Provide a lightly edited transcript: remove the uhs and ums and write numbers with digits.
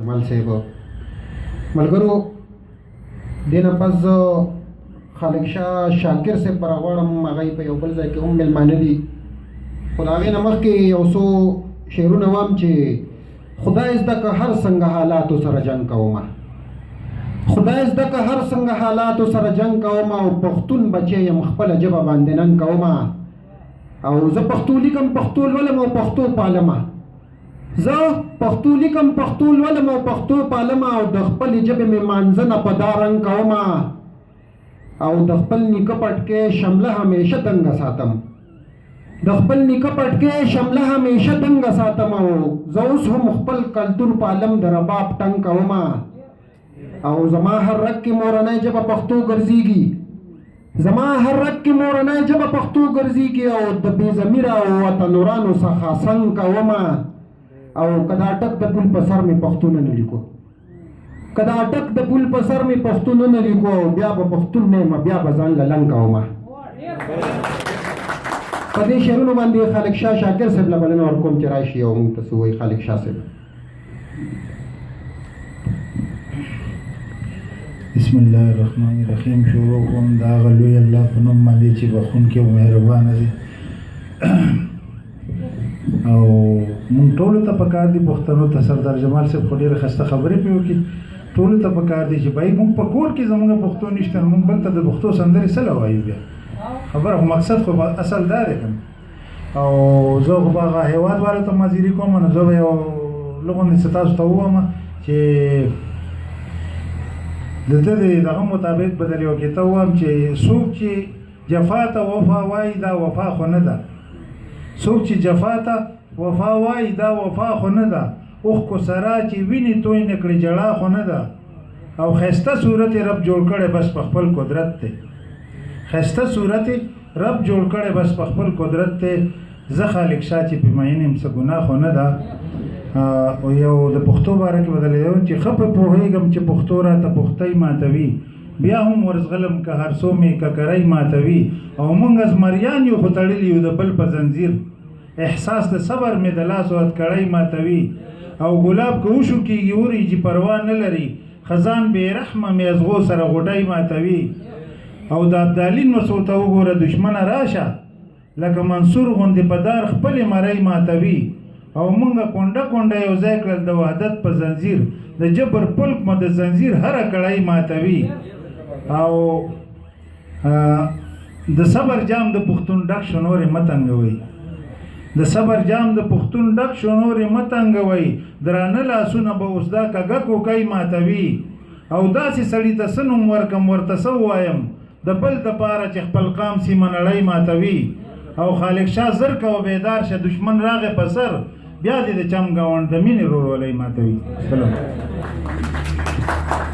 جمال صاحب ملګرو دینه پس خالق شاه شاکر صاحب راغواړم هغه په یو بل ځای کې هم مېلمانه دي خو د هغې نه مخکې یو څو شعرونه وایم چې خدای زده که هر څنګه حالاتو سره جنګ کومه خدای زده که هر څنګه حالاتو سره جنګ کومه او پښتون بچی یم خپله ژبه باندې ننګ کومه او زه پښتو لیکم پښتو لولم او پښتو پالمه زه پښتو لیکم پښتو لولم او پښتو پالمه او د خپلې ژبې مې مانځنه په دا رنګ کومه او د خپل نیکه پټکې شمله همیشه دنګه ساتم د خپل نیکه پټکې شمله همیشه دنګه ساتم او زه اوس هم خپل کلتور پالم د رباب ټنګ کومه او زما هر رګ کې مورنۍ ژبه پښتو ګرځېږي زما هر رګ کې مورنۍ ژبه پښتو ګرځېږي او د بې ضمیره وطنورانو څخه څنګ کومه او که دا ټک د پل په سر مې پښتون نه لیکو که دا ټک د پل په سر مې پښتون نه لیکو او بیا به پښتون نه یم بیا به ځان له لنګ کومه په دې شعرونو باندې خالق شاه شاکر صاحب له بلنه ورکوم چې راشي او موږ ته څه وایي خالق شاه صاحب. بسم الله الرحمن الرحیم. شروع کوم د هغه لوی الله په نوم باندې چې بخښونکی او مهربانه دی او مونږ ټولو ته پکار دي پښتنو ته سردار جمال صاحب خو ډېرې ښایسته خبرې پرې وکړي ټولو ته پکار دي چې بھائی مونږ په کور کې زموږ پښتو نشته نو مونږ بل ته د پښتو سندرې څه له وایو بیا خبره خو مقصد خو اصل دا دی که او زه خو به هغه هېواد والو ته مزیري کوم نو زه به یو لږ غوندې څه تاسو ته ووایم چې د ده د دغه مطابق به در یو کې ته ووایم چې څوک چې جفا ته وفا وایي دا وفا خو نه ده څوک چې جفا ته وفا وایي دا وفا خو نه ده اوښکو سره چې وینې توی نه کړې جړا خو نه ده او ښایسته صورت یې رب جوړ کړی بس په خپل قدرت دی ښایسته صورت یې رب جوړ کړی بس په خپل قدرت دی زه خالق شاه چې په معین یم څه ګناه خو نه ده او یو د پښتو باره کې بدلی یم چې ښه په پوهېږم چې پښتو راته پښتۍ ماتوي بیا هم ورزغلم که هر څو مې ککرۍ ماتوي او موږ زمریان یو خو تړلي یو د بل په زنځیر احساس د صبر مې د لاس هتکړۍ ماتوي او ګلاب که وشو کېږي وریجې پروا نه لري خزان بې رحمه میزغو سره غوټۍ ماتوي او د ابدالي نوڅو ته وګوره دشمنه راشه لکه منصور غوندې په دار خپلې مرۍ ماتوي او موږ کونډه کونډه یو ځای کړل د وحدت په زنځیر د جبر پلک مو د زنځیر هره کړۍ ماتوي او د صبر جام د پښتون ډک شو نورې مه تنګوئ د صبر جام د پښتون ډک شو نورې مه تنګوئ درانه لاسونه به اوس دا کږه کوکۍ ماتوي او داسې سړي ته څه نوم ورکم ورته څه ووایم د بل دپاره چې خپل قام سیمه نړۍ ماتوي او خالق شاه زر کوه بیدار شه دشمن راغې په سر بیا دې د چم ګاونډ د مینې رورولۍ ماتوي.